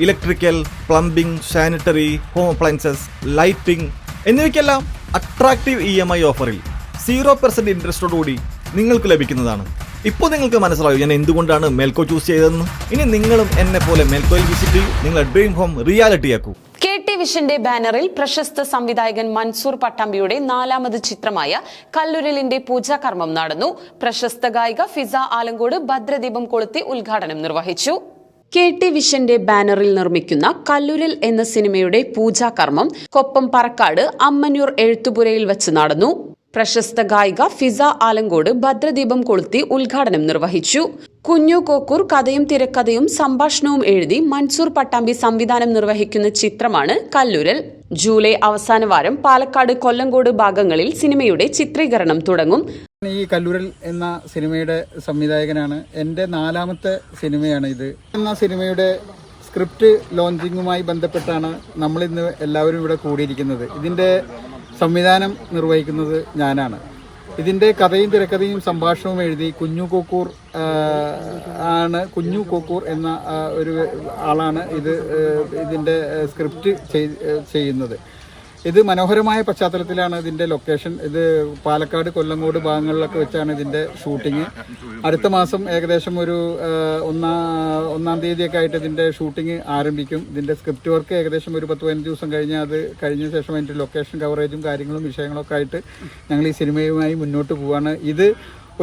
Electrical, plumbing, sanitary, home appliances, lighting എന്നിവയ്ക്കെല്ലാം attractive EMI ഓഫറിൽ 0% ഇൻട്രസ്റ്റോടുകൂടി നിങ്ങൾക്ക് ലഭിക്കുന്നതാണ്. ഇപ്പോൾ നിങ്ങൾക്ക് മനസ്സിലാവും ഞാൻ എന്തുകൊണ്ടാണ് മെൽക്കോ ചൂസ് ചെയ്തതെന്ന്. ഇനി നിങ്ങളും എന്നെ പോലെ മെൽക്കോയിൽ വിസിറ്റ് ചെയ്യൂ, നിങ്ങളുടെ ഡ്രീം ഹോം റിയാലിറ്റിയാക്കൂ. KT വിഷന്റെ ബാനറിൽ പ്രശസ്ത സംവിധായകൻ മൻസൂർ പട്ടാമ്പിയുടെ 4ാമത് ചിത്രമായ കല്ലുരലിന്റെ പൂജാകർമ്മം നടന്നു. പ്രശസ്ത ഗായിക ഫിസ ആലങ്കോട് ഭദ്രദീപം കൊളുത്തി ഉദ്ഘാടനം നിർവഹിച്ചു. KT വിഷന്റെ ബാനറിൽ നിർമ്മിക്കുന്ന കല്ലുരൽ എന്ന സിനിമയുടെ പൂജാകർമ്മം കൊപ്പം പറക്കാട് അമ്മന്നൂർ എഴുത്തുപുരയിൽ വെച്ച് നടന്നു. പ്രശസ്ത ഗായിക ഫിസ ആലങ്കോട് ഭദ്രദീപം കൊളുത്തി ഉദ്ഘാടനം നിർവഹിച്ചു. കുഞ്ഞു കോക്കൂർ കഥയും തിരക്കഥയും സംഭാഷണവും എഴുതി മൻസൂർ പട്ടാമ്പി സംവിധാനം നിർവഹിക്കുന്ന ചിത്രമാണ് കല്ലുരൽ. ജൂലൈ അവസാന വാരം പാലക്കാട്, കൊല്ലങ്കോട് ഭാഗങ്ങളിൽ സിനിമയുടെ ചിത്രീകരണം തുടങ്ങും. ഈ കല്ലുരൽ എന്ന സിനിമയുടെ സംവിധായകനാണ്. എൻ്റെ 4ാമത്തെ സിനിമയാണ് ഇത്. എന്ന സിനിമയുടെ സ്ക്രിപ്റ്റ് ലോഞ്ചിങ്ങുമായി ബന്ധപ്പെട്ടാണ് നമ്മളിന്ന് എല്ലാവരും ഇവിടെ കൂടിയിരിക്കുന്നത്. ഇതിൻ്റെ സംവിധാനം നിർവഹിക്കുന്നത് ഞാനാണ്. ഇതിൻ്റെ കഥയും തിരക്കഥയും സംഭാഷണവും എഴുതി കുഞ്ഞു കോക്കൂർ എന്ന ഒരു ആളാണ് ഇതിൻ്റെ സ്ക്രിപ്റ്റ് ചെയ്യുന്നത്. ഇത് മനോഹരമായ പശ്ചാത്തലത്തിലാണ് ഇതിൻ്റെ ലൊക്കേഷൻ. ഇത് പാലക്കാട്, കൊല്ലങ്കോട് ഭാഗങ്ങളിലൊക്കെ വെച്ചാണ് ഇതിൻ്റെ ഷൂട്ടിങ്. അടുത്ത മാസം ഏകദേശം ഒരു 1-ാം തീയതിയൊക്കെ ആയിട്ട് ഇതിൻ്റെ ഷൂട്ടിങ് ആരംഭിക്കും. ഇതിൻ്റെ സ്ക്രിപ്റ്റ് വർക്ക് ഏകദേശം ഒരു 10-15 ദിവസം അത് കഴിഞ്ഞ ശേഷം അതിൻ്റെ ലൊക്കേഷൻ കവറേജും കാര്യങ്ങളും വിഷയങ്ങളൊക്കെ ആയിട്ട് ഞങ്ങൾ ഈ സിനിമയുമായി മുന്നോട്ട് പോവാണ്. ഇത്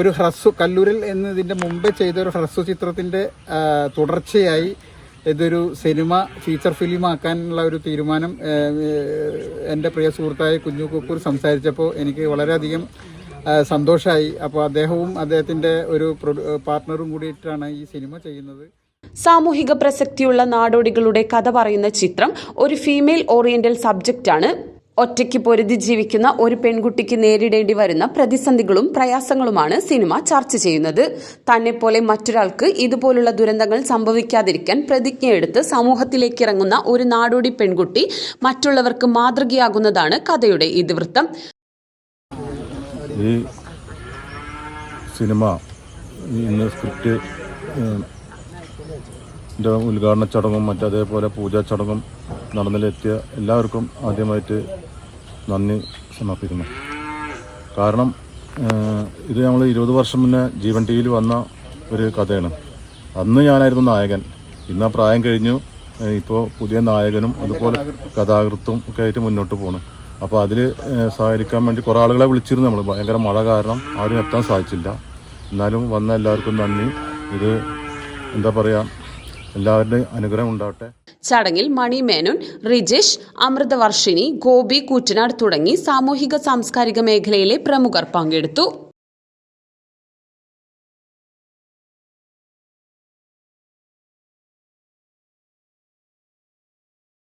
ഒരു കല്ലുരൽ എന്നതിൻ്റെ മുമ്പേ ചെയ്ത ഒരു ഹ്രസ്വ ചിത്രത്തിൻ്റെ തുടർച്ചയായി ഇതൊരു ഫീച്ചർ ഫിലിം ആക്കാനുള്ള ഒരു തീരുമാനം എൻ്റെ പ്രിയ സുഹൃത്തായ കുഞ്ഞു കോക്കൂർ സംസാരിച്ചപ്പോൾ എനിക്ക് വളരെയധികം സന്തോഷമായി. അപ്പോൾ അദ്ദേഹവും അദ്ദേഹത്തിൻ്റെ ഒരു പാർട്ട്ണറും കൂടിയിട്ടാണ് ഈ സിനിമ ചെയ്യുന്നത്. സാമൂഹിക പ്രസക്തിയുള്ള നാടോടികളുടെ കഥ പറയുന്ന ചിത്രം ഒരു ഫീമെയിൽ ഓറിയന്റൽ സബ്ജക്റ്റാണ്. ഒറ്റയ്ക്ക് പൊരുതി ജീവിക്കുന്ന ഒരു പെൺകുട്ടിക്ക് നേരിടേണ്ടി വരുന്ന പ്രതിസന്ധികളും പ്രയാസങ്ങളുമാണ് സിനിമ ചർച്ച ചെയ്യുന്നത്. തന്നെപ്പോലെ മറ്റൊരാൾക്ക് ഇതുപോലുള്ള ദുരന്തങ്ങൾ സംഭവിക്കാതിരിക്കാൻ പ്രതിജ്ഞയെടുത്ത് സമൂഹത്തിലേക്ക് ഇറങ്ങുന്ന ഒരു നാടോടി പെൺകുട്ടി മറ്റുള്ളവർക്ക് മാതൃകയാകുന്നതാണ് കഥയുടെ ഇതിവൃത്തം. ഈ സിനിമ ഇന്ന് സ്ക്രിപ്റ്റ് ഉദ്ഘാടന ചടങ്ങും മറ്റതേപോലെ പൂജാ ചടങ്ങും നടന്നിലെത്തിയ എല്ലാവർക്കും ആദ്യമായിട്ട് നന്ദി സമർപ്പിക്കുന്നു. കാരണം ഇത് നമ്മൾ 20 വർഷം മുന്നേ ജീവൻ ടിവിയിൽ വന്ന ഒരു കഥയാണ്. അന്ന് ഞാനായിരുന്നു നായകൻ. ഇന്ന് ആ പ്രായം കഴിഞ്ഞു. ഇപ്പോൾ പുതിയ നായകനും അതുപോലെ കഥാകൃത്തും ഒക്കെ ആയിട്ട് മുന്നോട്ട് പോകണം. അപ്പോൾ അതിൽ സഹകരിക്കാൻ വേണ്ടി കുറേ ആളുകളെ വിളിച്ചിരുന്നു. നമ്മൾ ഭയങ്കര മഴ കാരണം ആരും എത്താൻ സാധിച്ചില്ല. എന്നാലും വന്ന എല്ലാവർക്കും നന്ദി. ഇത് എന്താ പറയുക, എല്ലാവരുടെയും അനുഗ്രഹം ഉണ്ടാവട്ടെ. ചടങ്ങിൽ മണി മേനോൻ, റിജേഷ്, അമൃതവർഷിണി, ഗോപി കൂറ്റനാട് തുടങ്ങി സാമൂഹിക സാംസ്കാരിക മേഖലയിലെ പ്രമുഖർ പങ്കെടുത്തു.